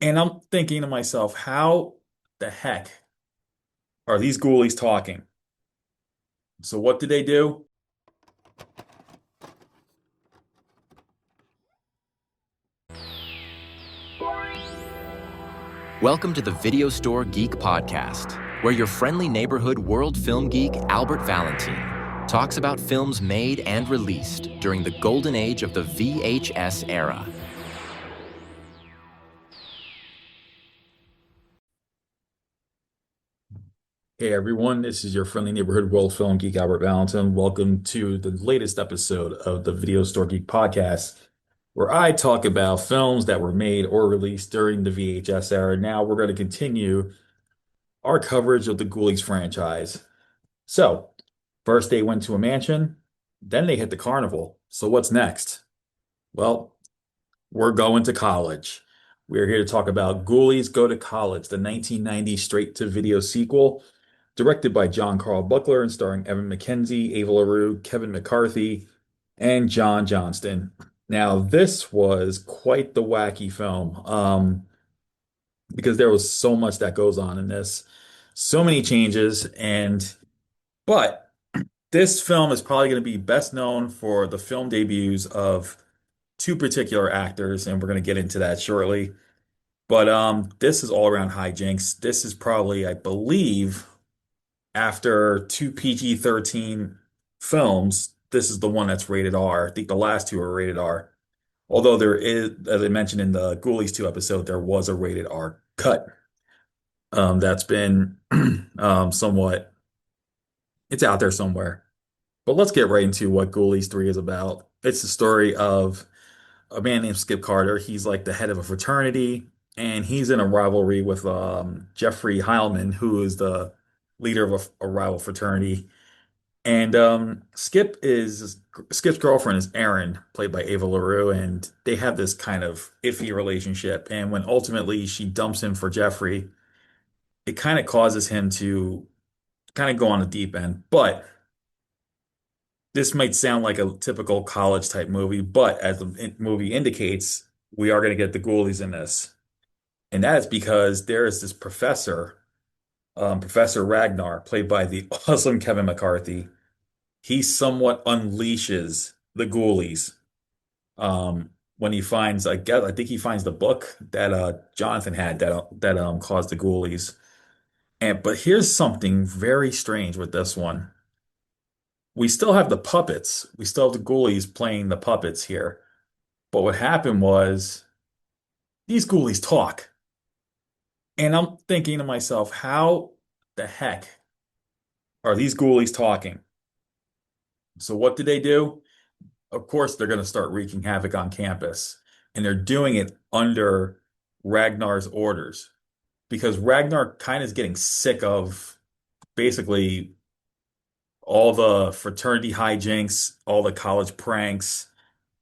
And I'm thinking to myself, how the heck are these ghoulies talking? So what did they do? Welcome to the Video Store Geek Podcast, where your friendly neighborhood world film geek Albert Valentine talks about films made and released during the golden age of the VHS era. Hey everyone, this is your friendly neighborhood world film geek Albert Valentine. Welcome to the latest episode of the Video Store Geek Podcast, where I talk about films that were made or released during the VHS era. Now we're going to continue our coverage of the Ghoulies franchise. So, first they went to a mansion, then they hit the carnival. So what's next? Well, we're going to college. We're here to talk about Ghoulies Go to College, the 1990 straight-to-video sequel, directed by John Carl Buechler and starring Evan McKenzie, Ava LaRue, Kevin McCarthy, and John Johnston. Now, this was quite the wacky film, because there was so much that goes on in this, so many changes, but this film is probably going to be best known for the film debuts of two particular actors, and we're going to get into that shortly. But this is all around hijinks. This is probably, I believe, after two PG-13 films, this is the one that's rated R. I think the last two are rated R. Although there is, as I mentioned in the Ghoulies 2 episode, there was a rated R cut. That's been somewhat, it's out there somewhere. But let's get right into what Ghoulies 3 is about. It's the story of a man named Skip Carter. He's like the head of a fraternity, and he's in a rivalry with Jeffrey Heilman, who is the leader of a rival fraternity. And Skip's girlfriend is Erin, played by Ava LaRue, and they have this kind of iffy relationship. And when ultimately she dumps him for Jeffrey, it kind of causes him to kind of go on the deep end. But this might sound like a typical college type movie, but as the movie indicates, we are going to get the ghoulies in this. And that is because there is this professor, Professor Ragnar, played by the awesome Kevin McCarthy. He somewhat unleashes the ghoulies when he finds, I think he finds the book that Jonathan had that caused the ghoulies. But here's something very strange with this one. We still have the puppets. We still have the ghoulies playing the puppets here. But what happened was these ghoulies talk. And I'm thinking to myself, how the heck are these ghoulies talking? So what did they do? Of course, they're going to start wreaking havoc on campus. And they're doing it under Ragnar's orders because Ragnar kind of is getting sick of basically all the fraternity hijinks, all the college pranks,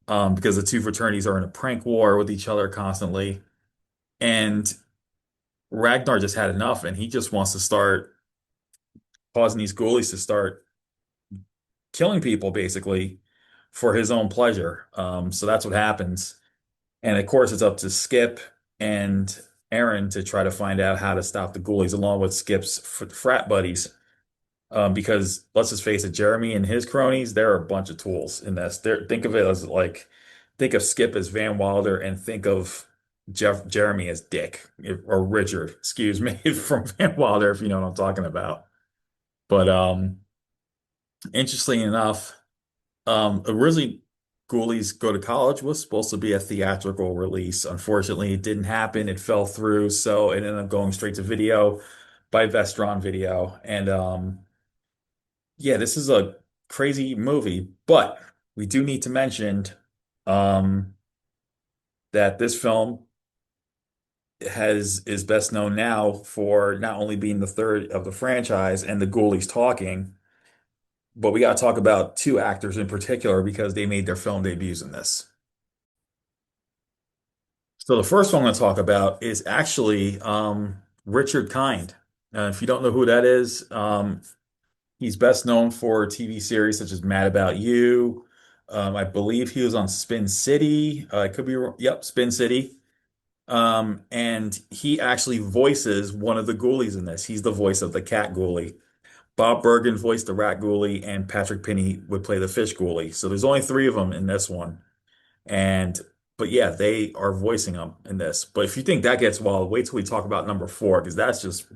because the two fraternities are in a prank war with each other constantly. And Ragnar just had enough, and he just wants to start causing these ghoulies to start killing people basically for his own pleasure. So that's what happens. And of course, it's up to Skip and Aaron to try to find out how to stop the ghoulies along with Skip's frat buddies. Because let's just face it, Jeremy and his cronies, they're a bunch of tools in this. Think of it as like, think of Skip as Van Wilder and think of Jeremy as Dick or Richard, excuse me, from Van Wilder, if you know what I'm talking about. But interestingly enough, originally Ghoulies Go to College was supposed to be a theatrical release. Unfortunately, it didn't happen. It fell through, so it ended up going straight to video by Vestron Video. And yeah, this is a crazy movie, but we do need to mention um, that this film is best known now for not only being the third of the franchise and the Ghoulies talking, but we got to talk about two actors in particular because they made their film debuts in this. So the first one I'm going to talk about is actually Richard Kind. If you don't know who that is, he's best known for TV series such as Mad About You. I believe he was on Spin City. I could be wrong. Yep, Spin City. And he actually voices one of the ghoulies in this. He's the voice of the cat ghoulie. Bob Bergen voiced the rat ghoulie, and Patrick Penny would play the fish ghoulie. So there's only three of them in this one. And but yeah, they are voicing them in this. But if you think that gets wild, wait till we talk about number four, because that's just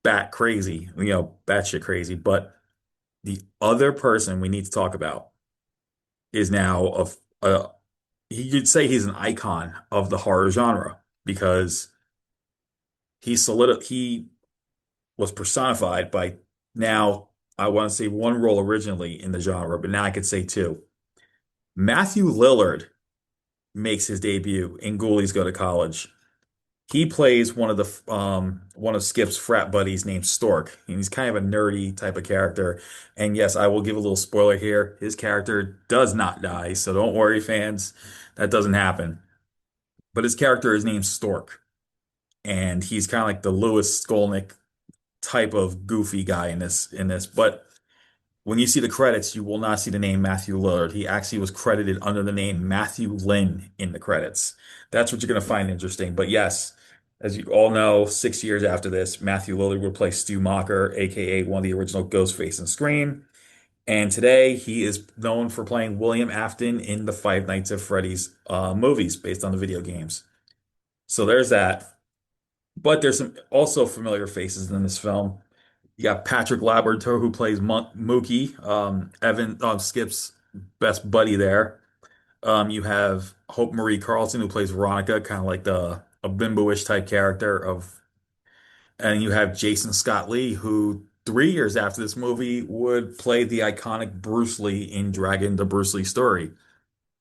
bat crazy, batshit crazy. But the other person we need to talk about is now of you could say he's an icon of the horror genre because he was personified by now I want to say one role originally in the genre, but now I could say two. Matthew Lillard makes his debut in Ghoulies Go to College. He plays one of Skip's frat buddies named Stork. And he's kind of a nerdy type of character. And yes, I will give a little spoiler here. His character does not die, so don't worry, fans. That doesn't happen. But his character is named Stork, and he's kind of like the Lewis Skolnick type of goofy guy in this. But when you see the credits, you will not see the name Matthew Lillard. He actually was credited under the name Matthew Lynn in the credits. That's what you're going to find interesting. But yes, as you all know, 6 years after this, Matthew Lillard would play Stu Macher, aka one of the original Ghostface in Scream. And today he is known for playing William Afton in the Five Nights at Freddy's movies based on the video games. So there's that. But there's some also familiar faces in this film. You got Patrick Labrador who plays Mookie, Evan Skip's best buddy there. You have Hope Marie Carlson who plays Veronica, kind of like the a bimbo-ish type character of, and you have Jason Scott Lee who 3 years after this movie would play the iconic Bruce Lee in Dragon: The Bruce Lee Story.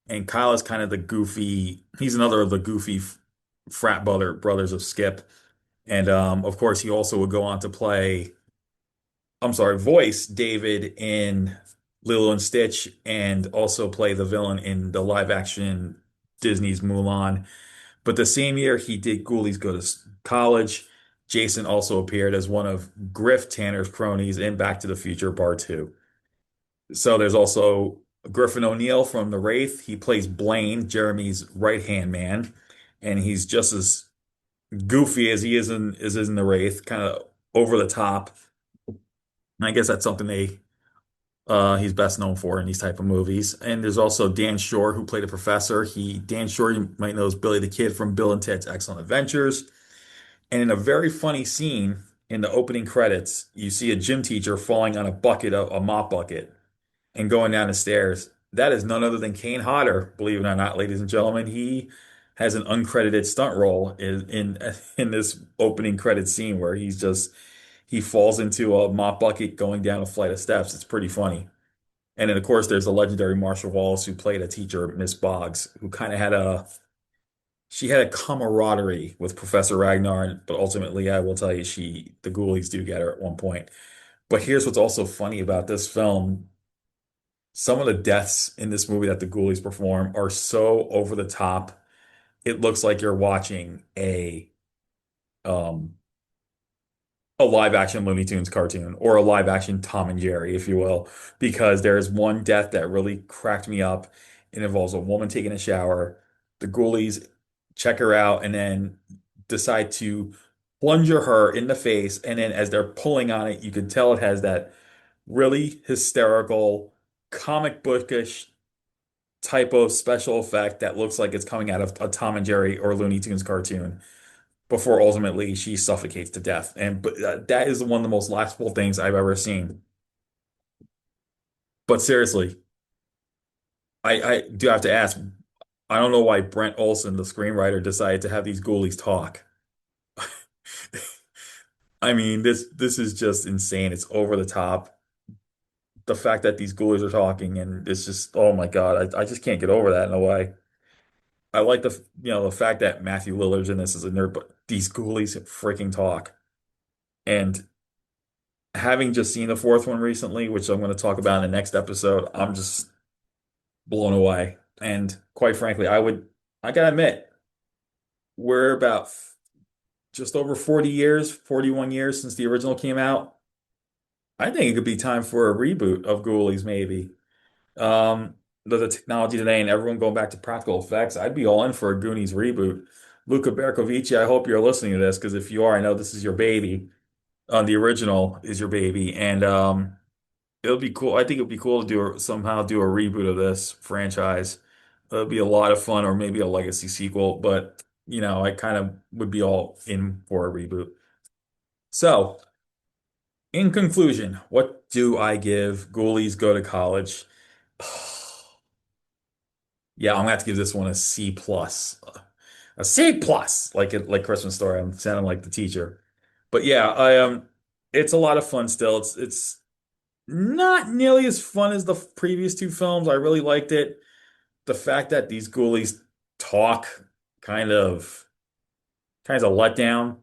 And Kyle is kind of the goofy. He's another of the goofy frat brothers of Skip. And of course, he also would go on to play. I'm sorry, voice David in Lilo and Stitch and also play the villain in the live action Disney's Mulan. But the same year he did Ghoulies Go to College, Jason also appeared as one of Griff Tanner's cronies in Back to the Future Part 2. So there's also Griffin O'Neill from The Wraith. He plays Blaine, Jeremy's right-hand man, and he's just as goofy as he is in The Wraith, kind of over the top. And I guess that's something he's best known for in these type of movies. And there's also Dan Shore who played a professor. Dan Shore, you might know, is Billy the Kid from Bill and Ted's Excellent Adventures. And in a very funny scene in the opening credits, you see a gym teacher falling on a mop bucket and going down the stairs. That is none other than Kane Hodder, believe it or not, ladies and gentlemen. He has an uncredited stunt role in this opening credit scene where he falls into a mop bucket going down a flight of steps. It's pretty funny. And then, of course, there's the legendary Marcia Wallace who played a teacher, Miss Boggs, who kind of she had a camaraderie with Professor Ragnar, but ultimately, I will tell you, the Ghoulies do get her at one point. But here's what's also funny about this film. Some of the deaths in this movie that the Ghoulies perform are so over the top. It looks like you're watching um, a live action Looney Tunes cartoon or a live action Tom and Jerry, if you will, because there's one death that really cracked me up. It involves a woman taking a shower. The ghoulies check her out and then decide to plunger her in the face. And then as they're pulling on it, you can tell it has that really hysterical, comic bookish type of special effect that looks like it's coming out of a Tom and Jerry or Looney Tunes cartoon before ultimately she suffocates to death. And but that is one of the most laughable things I've ever seen. But seriously, I do have to ask, I don't know why Brent Olson, the screenwriter, decided to have these ghoulies talk. I mean, this is just insane. It's over the top. The fact that these ghoulies are talking and it's just, oh my God, I just can't get over that in a way. I like the fact that Matthew Lillard's in this as a nerd, but these ghoulies freaking talk. And having just seen the fourth one recently, which I'm going to talk about in the next episode, I'm just blown away. And quite frankly, I gotta admit, we're about just over 40 years, 41 years since the original came out. I think it could be time for a reboot of Ghoulies, maybe. Um, the technology today and everyone going back to practical effects, I'd be all in for a Goonies reboot. Luca Bercovici, I hope you're listening to this because if you are, I know this is your baby. The original is your baby, and it'll be cool. I think it'd be cool to somehow do a reboot of this franchise. It'd be a lot of fun, or maybe a legacy sequel. But I kind of would be all in for a reboot. So, in conclusion, what do I give Ghoulies Go to College? Yeah, I'm gonna have to give this one a C plus. A C plus, like Christmas Story. I'm sounding like the teacher. But yeah, it's a lot of fun still. It's not nearly as fun as the previous two films. I really liked it. The fact that these ghoulies talk kind of kind of a letdown,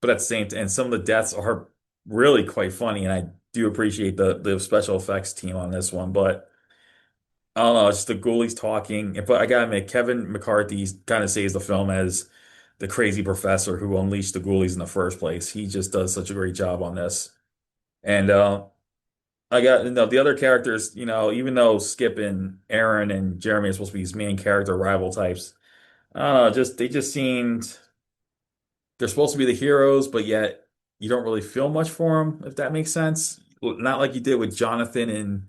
but at the same time, and some of the deaths are really quite funny, and I do appreciate the special effects team on this one. But I don't know, it's just the ghoulies talking. But I gotta admit, Kevin McCarthy kind of saves the film as the crazy professor who unleashed the ghoulies in the first place. He just does such a great job on this. And I got the other characters, even though Skip and Aaron and Jeremy are supposed to be his main character rival types, I don't know, just they just seemed they're supposed to be the heroes, but yet you don't really feel much for them, if that makes sense. Not like you did with Jonathan in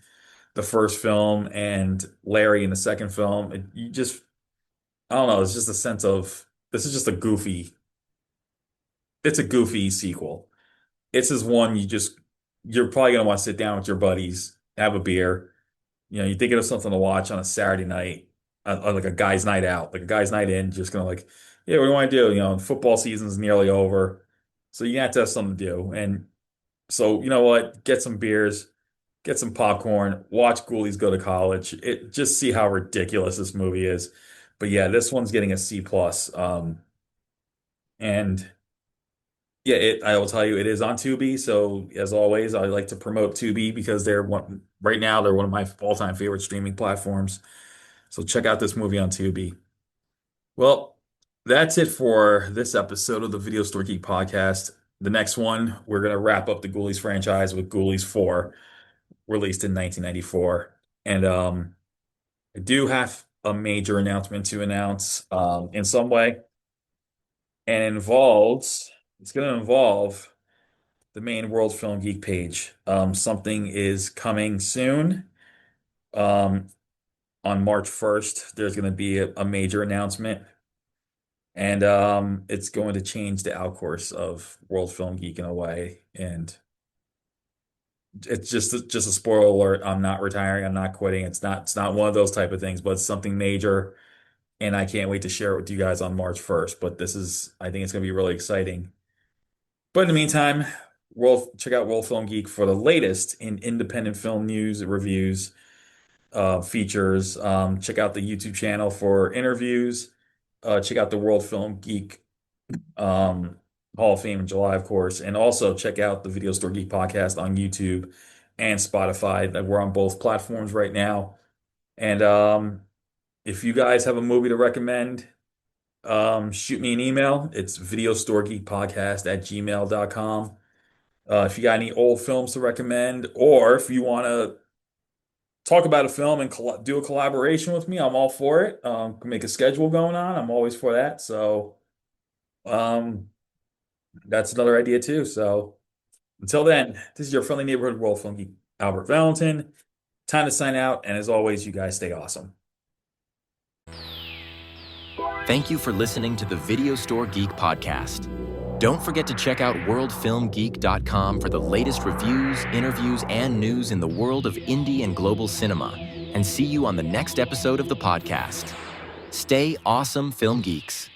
the first film and Larry in the second film. You just, I don't know, it's just a sense of this is just it's a goofy sequel. It's just one you're probably gonna want to sit down with your buddies, have a beer. You're thinking of something to watch on a Saturday night, like a guy's night out, like a guy's night in, just gonna like, yeah, what do you want to do? Football season's nearly over. So you have to have something to do. And so, you know what? Get some beers, get some popcorn, watch Ghoulies Go to College. Just see how ridiculous this movie is. But yeah, this one's getting a C plus. And yeah, I will tell you, it is on Tubi. So as always, I like to promote Tubi because right now they're one of my all-time favorite streaming platforms. So check out this movie on Tubi. Well, that's it for this episode of the Video Store Geek podcast. The next one, we're gonna wrap up the Ghoulies franchise with Ghoulies 4, released in 1994. And I do have a major announcement to announce in some way, and it's gonna involve the main World Film Geek page. Something is coming soon. Um, on March 1st, there's going to be a major announcement, and it's going to change the outcourse of World Film Geek in a way. And it's just a spoiler alert. I'm not retiring. I'm not quitting. It's not one of those type of things, but it's something major, and I can't wait to share it with you guys on March 1st. But I think it's going to be really exciting. But in the meantime, check out World Film Geek for the latest in independent film news, reviews, features. Check out the YouTube channel for interviews. Check out the World Film Geek Hall of Fame in July, of course. And also check out the Video Store Geek podcast on YouTube and Spotify. We're on both platforms right now. And if you guys have a movie to recommend, shoot me an email. It's videostoregeekpodcast@gmail.com. If you got any old films to recommend, or if you want to talk about a film and do a collaboration with me, I'm all for it. Can make a schedule going on. I'm always for that. So, um, that's another idea too. So until then, this is your friendly neighborhood world film geek, Albert Valentin. Time to sign out. And as always, you guys stay awesome. Thank you for listening to the Video Store Geek podcast. Don't forget to check out worldfilmgeek.com for the latest reviews, interviews, and news in the world of indie and global cinema. And see you on the next episode of the podcast. Stay awesome, film geeks.